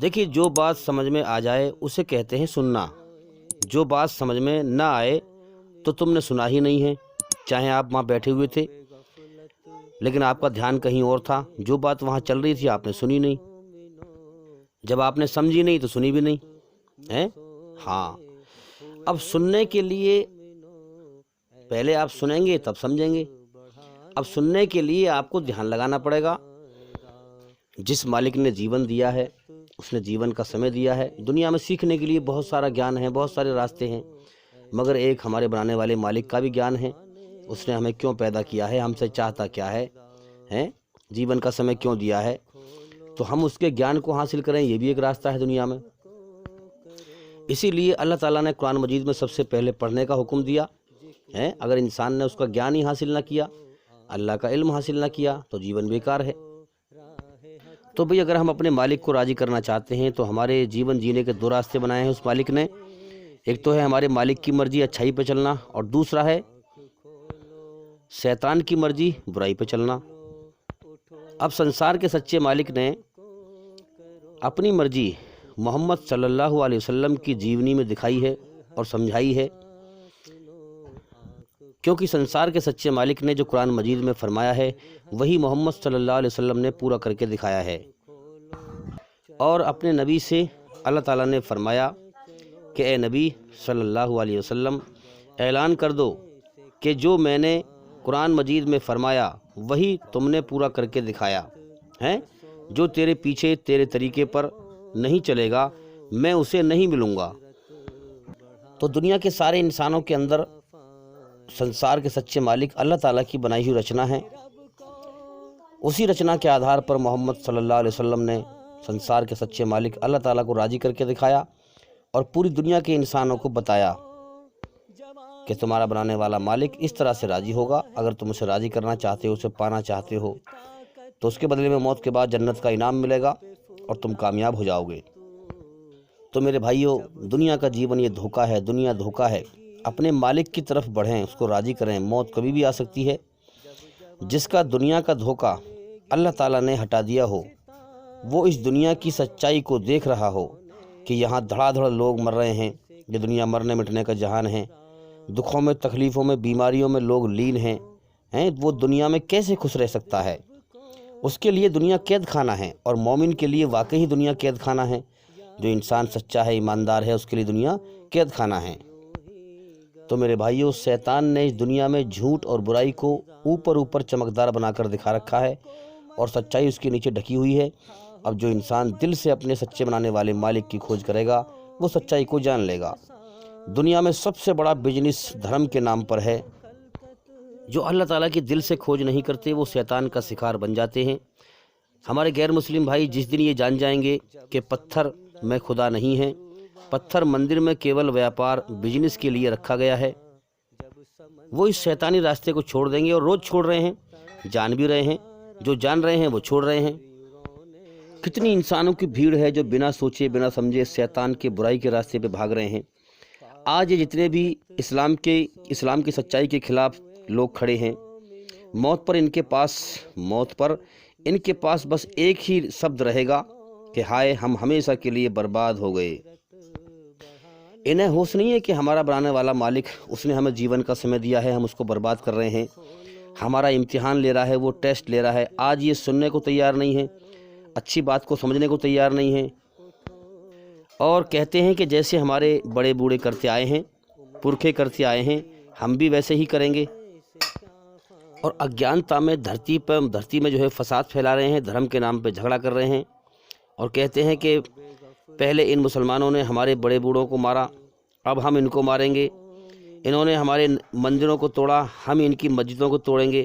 دیکھیے، جو بات سمجھ میں آ جائے اسے کہتے ہیں سننا، جو بات سمجھ میں نہ آئے تو تم نے سنا ہی نہیں ہے، چاہے آپ وہاں بیٹھے ہوئے تھے لیکن آپ کا دھیان کہیں اور تھا، جو بات وہاں چل رہی تھی آپ نے سنی نہیں، جب آپ نے سمجھی نہیں تو سنی بھی نہیں ہے۔ ہاں، اب سننے کے لیے پہلے آپ سنیں گے تب سمجھیں گے، اب سننے کے لیے آپ کو دھیان لگانا پڑے گا۔ جس مالک نے جیون دیا ہے، اس نے جیون کا سمے دیا ہے، دنیا میں سیکھنے کے لیے بہت سارا گیان ہے، بہت سارے راستے ہیں، مگر ایک ہمارے بنانے والے مالک کا بھی گیان ہے، اس نے ہمیں کیوں پیدا کیا ہے، ہم سے چاہتا کیا ہے، جیون کا سمے کیوں دیا ہے، تو ہم اس کے گیان کو حاصل کریں، یہ بھی ایک راستہ ہے دنیا میں۔ اسی لیے اللہ تعالیٰ نے قرآن مجید میں سب سے پہلے پڑھنے کا حکم دیا ہے۔ اگر انسان نے اس کا گیان ہی حاصل نہ کیا، اللہ کا علم حاصل نہ کیا تو جیون بیکار ہے۔ تو بھئی اگر ہم اپنے مالک کو راضی کرنا چاہتے ہیں تو ہمارے جیون جینے کے دو راستے بنائے ہیں اس مالک نے، ایک تو ہے ہمارے مالک کی مرضی اچھائی پہ چلنا، اور دوسرا ہے شیطان کی مرضی برائی پہ چلنا۔ اب سنسار کے سچے مالک نے اپنی مرضی محمد صلی اللہ علیہ وسلم کی جیونی میں دکھائی ہے اور سمجھائی ہے، کیونکہ سنسار کے سچے مالک نے جو قرآن مجید میں فرمایا ہے وہی محمد صلی اللہ علیہ وسلم نے پورا کر کے دکھایا ہے۔ اور اپنے نبی سے اللہ تعالیٰ نے فرمایا کہ اے نبی صلی اللہ علیہ وسلم، اعلان کر دو کہ جو میں نے قرآن مجید میں فرمایا وہی تم نے پورا کر کے دکھایا ہے، جو تیرے پیچھے تیرے طریقے پر نہیں چلے گا میں اسے نہیں ملوں گا۔ تو دنیا کے سارے انسانوں کے اندر سنسار کے سچے مالک اللہ تعالیٰ کی بنائی ہوئی رچنا ہے، اسی رچنا کے آدھار پر محمد صلی اللہ علیہ وسلم نے سنسار کے سچے مالک اللہ تعالیٰ کو راضی کر کے دکھایا اور پوری دنیا کے انسانوں کو بتایا کہ تمہارا بنانے والا مالک اس طرح سے راضی ہوگا، اگر تم اسے راضی کرنا چاہتے ہو، اسے پانا چاہتے ہو تو اس کے بدلے میں موت کے بعد جنت کا انعام ملے گا اور تم کامیاب ہو جاؤ گے۔ تو میرے بھائیوں، دنیا کا جیون یہ دھوکہ ہے، دنیا دھوکہ ہے، اپنے مالک کی طرف بڑھیں، اس کو راضی کریں، موت کبھی بھی آ سکتی ہے۔ جس کا دنیا کا دھوکہ اللہ تعالیٰ نے ہٹا دیا ہو، وہ اس دنیا کی سچائی کو دیکھ رہا ہو کہ یہاں دھڑا دھڑ لوگ مر رہے ہیں، یہ دنیا مرنے مٹنے کا جہان ہے، دکھوں میں تکلیفوں میں بیماریوں میں لوگ لین ہیں، وہ دنیا میں کیسے خوش رہ سکتا ہے؟ اس کے لیے دنیا قید خانہ ہے، اور مومن کے لیے واقعی دنیا قید خانہ ہے۔ جو انسان سچا ہے، ایماندار ہے، اس کے لیے دنیا قید خانہ ہے۔ تو میرے بھائیوں، شیطان نے اس دنیا میں جھوٹ اور برائی کو اوپر چمکدار بنا کر دکھا رکھا ہے اور سچائی اس کے نیچے ڈھکی ہوئی ہے۔ اب جو انسان دل سے اپنے سچے بنانے والے مالک کی کھوج کرے گا وہ سچائی کو جان لے گا۔ دنیا میں سب سے بڑا بزنس دھرم کے نام پر ہے۔ جو اللہ تعالیٰ کی دل سے کھوج نہیں کرتے وہ شیطان کا شکار بن جاتے ہیں۔ ہمارے غیر مسلم بھائی جس دن یہ جان جائیں گے کہ پتھر میں خدا نہیں ہے، پتھر مندر میں کیول ویاپار بزنس کے لیے رکھا گیا ہے، وہ اس شیطانی راستے کو چھوڑ دیں گے، اور روز چھوڑ رہے ہیں، جان بھی رہے ہیں، جو جان رہے ہیں وہ چھوڑ رہے ہیں۔ کتنی انسانوں کی بھیڑ ہے جو بنا سوچے بنا سمجھے شیطان کے برائی کے راستے پہ بھاگ رہے ہیں۔ آج یہ جتنے بھی اسلام کی سچائی کے خلاف لوگ کھڑے ہیں، موت پر ان کے پاس بس ایک ہی شبد رہے گا کہ ہائے ہم ہمیشہ کے لیے برباد ہو گئے۔ انہیں ہوش نہیں ہے کہ ہمارا بنانے والا مالک، اس نے ہمیں جیون کا سمے دیا ہے، ہم اس کو برباد کر رہے ہیں، ہمارا امتحان لے رہا ہے، وہ ٹیسٹ لے رہا ہے، آج یہ سننے کو تیار نہیں ہے، اچھی بات کو سمجھنے کو تیار نہیں ہے، اور کہتے ہیں کہ جیسے ہمارے بڑے بوڑھے کرتے آئے ہیں، پرکھے کرتے آئے ہیں، ہم بھی ویسے ہی کریں گے، اور اگیانتا میں دھرتی میں جو ہے فساد پھیلا رہے ہیں، دھرم کے نام پہ جھگڑا کر رہے ہیں، اور کہتے ہیں کہ پہلے ان مسلمانوں نے ہمارے بڑے بوڑھوں کو مارا، اب ہم ان کو ماریں گے، انہوں نے ہمارے مندروں کو توڑا، ہم ان کی مسجدوں کو توڑیں گے۔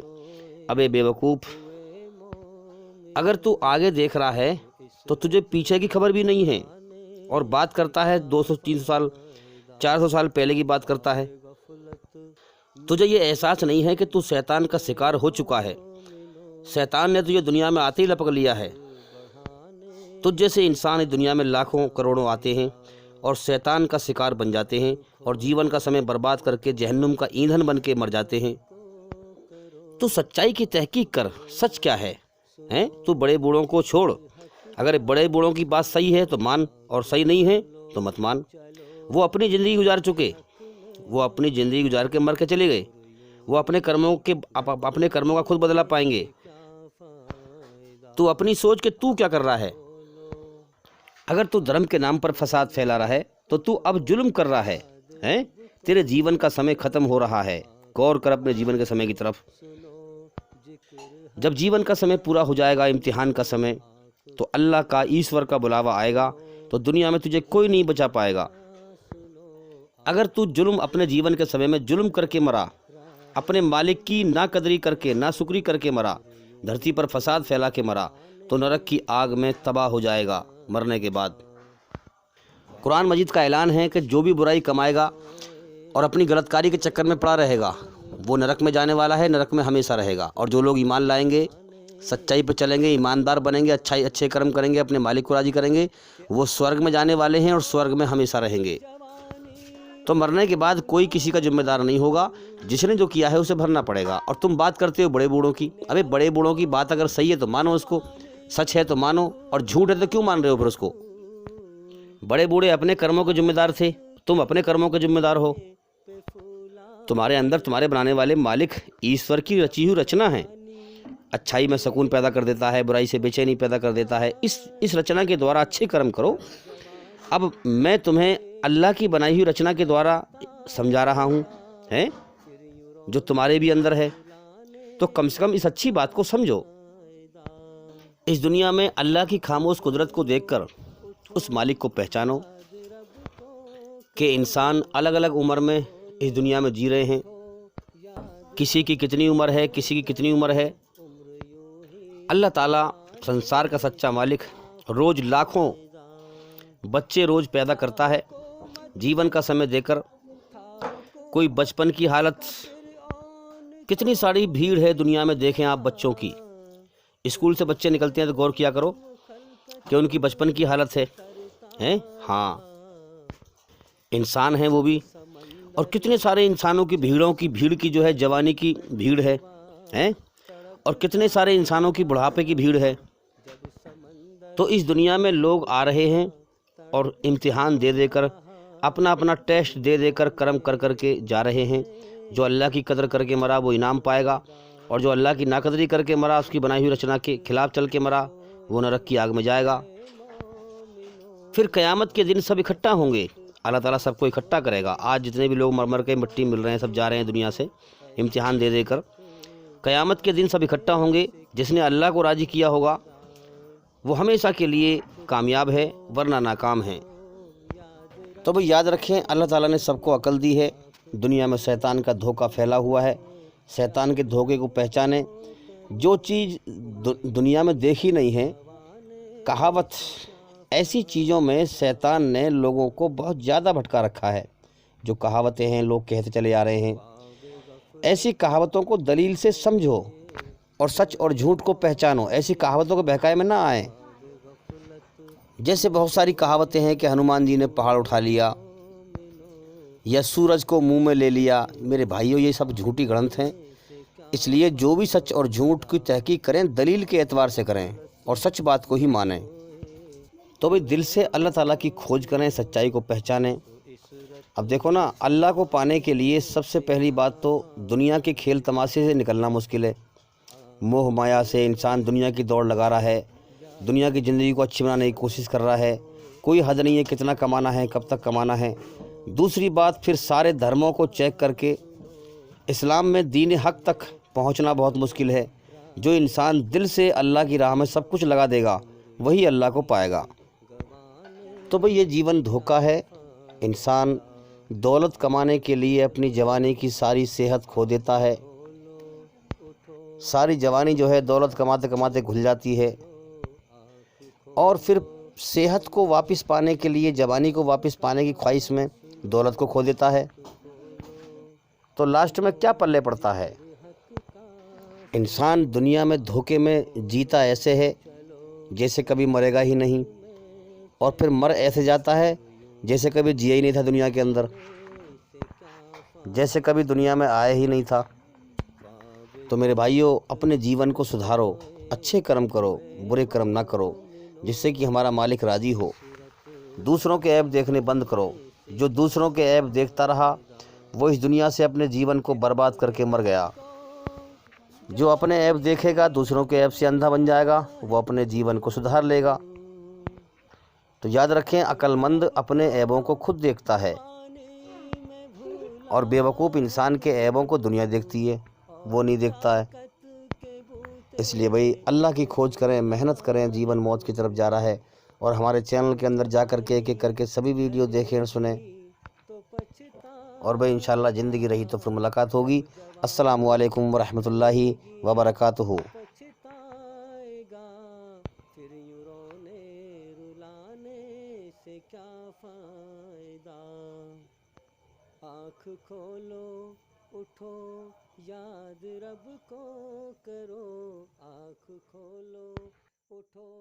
ابے بے وقوف، اگر تو آگے دیکھ رہا ہے تو تجھے پیچھے کی خبر بھی نہیں ہے، اور بات کرتا ہے 200 300 سال 400 سال پہلے کی بات کرتا ہے۔ تجھے یہ احساس نہیں ہے کہ تو شیطان کا شکار ہو چکا ہے، شیطان نے تجھے دنیا میں آتے ہی لپک لیا ہے۔ تجھ جیسے انسان اس دنیا میں لاکھوں کروڑوں آتے ہیں اور شیطان کا شکار بن جاتے ہیں اور جیون کا سمے برباد کر کے جہنم کا ایندھن بن کے مر جاتے ہیں۔ تو سچائی کی تحقیق کر، سچ کیا ہے؟ تو بڑے بوڑھوں کو چھوڑ، اگر بڑے بوڑھوں کی بات صحیح ہے تو مان، اور صحیح نہیں ہے تو مت مان۔ وہ اپنی زندگی گزار چکے، وہ اپنی زندگی گزار کے مر کے چلے گئے، وہ اپنے کرموں کا خود بدلہ پائیں گے۔ تو اپنی سوچ کہ تو کیا کر رہا ہے۔ اگر تو دھرم کے نام پر فساد پھیلا رہا ہے تو اب ظلم کر رہا ہے، تیرے جیون کا سمے ختم ہو رہا ہے۔ غور کر اپنے جیون کے سمے کی طرف۔ جب جیون کا سمے پورا ہو جائے گا، امتحان کا سمے، تو اللہ کا، ایشور کا بلاوا آئے گا، تو دنیا میں تجھے کوئی نہیں بچا پائے گا۔ اگر تو اپنے جیون کے سمے میں ظلم کر کے مرا، اپنے مالک کی ناقدری کر کے، ناشکری کر کے مرا، دھرتی پر فساد پھیلا کے مرا، تو نرک کی آگ میں تباہ ہو جائے گا مرنے کے بعد۔ قرآن مجید کا اعلان ہے کہ جو بھی برائی کمائے گا اور اپنی غلط کاری کے چکر میں پڑا رہے گا، وہ نرک میں جانے والا ہے، نرک میں ہمیشہ رہے گا۔ اور جو لوگ ایمان لائیں گے، سچائی پہ چلیں گے، ایماندار بنیں گے، اچھے کرم کریں گے، اپنے مالک کو راضی کریں گے، وہ سورگ میں جانے والے ہیں اور سورگ میں ہمیشہ رہیں گے۔ تو مرنے کے بعد کوئی کسی کا ذمہ دار نہیں ہوگا، جس نے جو کیا ہے اسے بھرنا پڑے گا۔ اور تم بات کرتے ہو بڑے بوڑھوں کی، ابے بڑے بوڑھوں کی بات اگر صحیح ہے تو مانو اس کو، سچ ہے تو مانو، اور جھوٹ ہے تو کیوں مان رہے ہو پھر اس کو؟ بڑے بوڑھے اپنے کرموں کے ذمہ دار تھے، تم اپنے کرموں کے ذمہ دار ہو۔ تمہارے اندر تمہارے بنانے والے مالک ایشور کی رچی ہوئی رچنا ہے۔ اچھائی میں سکون پیدا کر دیتا ہے، برائی سے بے چینی پیدا کر دیتا ہے۔ اس رچنا کے دوارا اچھے کرم کرو۔ اب میں تمہیں اللہ کی بنائی ہوئی رچنا کے دوارا سمجھا رہا ہوں، جو تمہارے بھی اندر ہے، تو کم سے کم اس اچھی بات کو سمجھو۔ اس دنیا میں اللہ کی خاموش قدرت کو دیکھ کر اس مالک کو پہچانو کہ انسان الگ الگ عمر میں اس دنیا میں جی رہے ہیں، کسی کی کتنی عمر ہے، کسی کی کتنی عمر ہے۔ اللہ تعالیٰ سنسار کا سچا مالک روز لاکھوں بچے روز پیدا کرتا ہے، جیون کا سمے دے کر۔ کوئی بچپن کی حالت، کتنی ساری بھیڑ ہے دنیا میں، دیکھیں آپ بچوں کی، اسکول سے بچے نکلتے ہیں تو غور کیا کرو کہ ان کی بچپن کی حالت ہے، ہاں انسان ہیں وہ بھی، اور کتنے سارے انسانوں کی بھیڑ کی جو ہے جوانی کی بھیڑ ہے، اور کتنے سارے انسانوں کی بڑھاپے کی بھیڑ ہے۔ تو اس دنیا میں لوگ آ رہے ہیں اور امتحان دے دے کر، اپنا ٹیسٹ دے دے کر، کرم کر کر کے جا رہے ہیں۔ جو اللہ کی قدر کر کے مرا وہ انعام پائے گا، اور جو اللہ کی ناقدری کر کے مرا، اس کی بنائی ہوئی رچنا کے خلاف چل کے مرا، وہ نرک کی آگ میں جائے گا۔ پھر قیامت کے دن سب اکٹھا ہوں گے، اللہ تعالیٰ سب کو اکٹھا کرے گا۔ آج جتنے بھی لوگ مر کے مٹی مل رہے ہیں، سب جا رہے ہیں دنیا سے امتحان دے دے کر۔ قیامت کے دن سب اکٹھا ہوں گے، جس نے اللہ کو راضی کیا ہوگا وہ ہمیشہ کے لیے کامیاب ہے، ورنہ ناکام ہے۔ تو بھئی یاد رکھیں، اللہ تعالیٰ نے سب کو عقل دی ہے۔ دنیا میں شیطان کا دھوکہ پھیلا ہوا ہے، شیطان کے دھوکے کو پہچانیں۔ جو چیز دنیا میں دیکھی نہیں ہے، کہاوت، ایسی چیزوں میں شیطان نے لوگوں کو بہت زیادہ بھٹکا رکھا ہے۔ جو کہاوتیں ہیں لوگ کہتے چلے آ رہے ہیں، ایسی کہاوتوں کو دلیل سے سمجھو اور سچ اور جھوٹ کو پہچانو۔ ایسی کہاوتوں کے بہکائے میں نہ آئیں۔ جیسے بہت ساری کہاوتیں ہیں کہ ہنومان جی نے پہاڑ اٹھا لیا، یا سورج کو منہ میں لے لیا۔ میرے بھائیوں، یہ سب جھوٹی گڑنت ہیں۔ اس لیے جو بھی سچ اور جھوٹ کی تحقیق کریں، دلیل کے اعتبار سے کریں اور سچ بات کو ہی مانیں۔ تو بھئی دل سے اللہ تعالیٰ کی کھوج کریں، سچائی کو پہچانیں۔ اب دیکھو نا، اللہ کو پانے کے لیے سب سے پہلی بات تو دنیا کے کھیل تماشے سے نکلنا مشکل ہے۔ موہ مایا سے انسان دنیا کی دوڑ لگا رہا ہے، دنیا کی زندگی کو اچھی بنانے کی کوشش کر رہا ہے۔ کوئی حد نہیں ہے کتنا کمانا ہے، کب تک کمانا ہے۔ دوسری بات، پھر سارے دھرموں کو چیک کر کے اسلام میں دین حق تک پہنچنا بہت مشکل ہے۔ جو انسان دل سے اللہ کی راہ میں سب کچھ لگا دے گا، وہی اللہ کو پائے گا۔ تو بھئی یہ جیون دھوکہ ہے۔ انسان دولت کمانے کے لیے اپنی جوانی کی ساری صحت کھو دیتا ہے۔ ساری جوانی جو ہے دولت کماتے کماتے گھل جاتی ہے، اور پھر صحت کو واپس پانے کے لیے، جوانی کو واپس پانے کی خواہش میں دولت کو کھو دیتا ہے۔ تو لاسٹ میں کیا پلے پڑتا ہے؟ انسان دنیا میں دھوکے میں جیتا ایسے ہے جیسے کبھی مرے گا ہی نہیں، اور پھر مر ایسے جاتا ہے جیسے کبھی جیا ہی نہیں تھا دنیا کے اندر، جیسے کبھی دنیا میں آیا ہی نہیں تھا۔ تو میرے بھائیوں، اپنے جیون کو سدھارو، اچھے کرم کرو، برے کرم نہ کرو، جس سے کہ ہمارا مالک راضی ہو۔ دوسروں کے عیب دیکھنے بند کرو۔ جو دوسروں کے عیب دیکھتا رہا وہ اس دنیا سے اپنے جیون کو برباد کر کے مر گیا۔ جو اپنے عیب دیکھے گا، دوسروں کے عیب سے اندھا بن جائے گا، وہ اپنے جیون کو سدھار لے گا۔ تو یاد رکھیں، عقل مند اپنے عیبوں کو خود دیکھتا ہے، اور بے وقوف انسان کے عیبوں کو دنیا دیکھتی ہے، وہ نہیں دیکھتا ہے۔ اس لیے بھائی اللہ کی کھوج کریں، محنت کریں، جیون موت کی طرف جا رہا ہے، اور ہمارے چینل کے اندر جا کر کے ایک ایک کر کے سبھی ویڈیو دیکھیں اور سنیں، اور بھائی انشاءاللہ زندگی رہی تو پھر ملاقات ہوگی۔ السلام علیکم ورحمۃ اللہ وبرکاتہ۔ پھر یوں رونے رلانے سے کیا فائدہ، آنکھ کھولو اٹھو یاد رب کو کرو، آنکھ کھولو اٹھو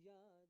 یاد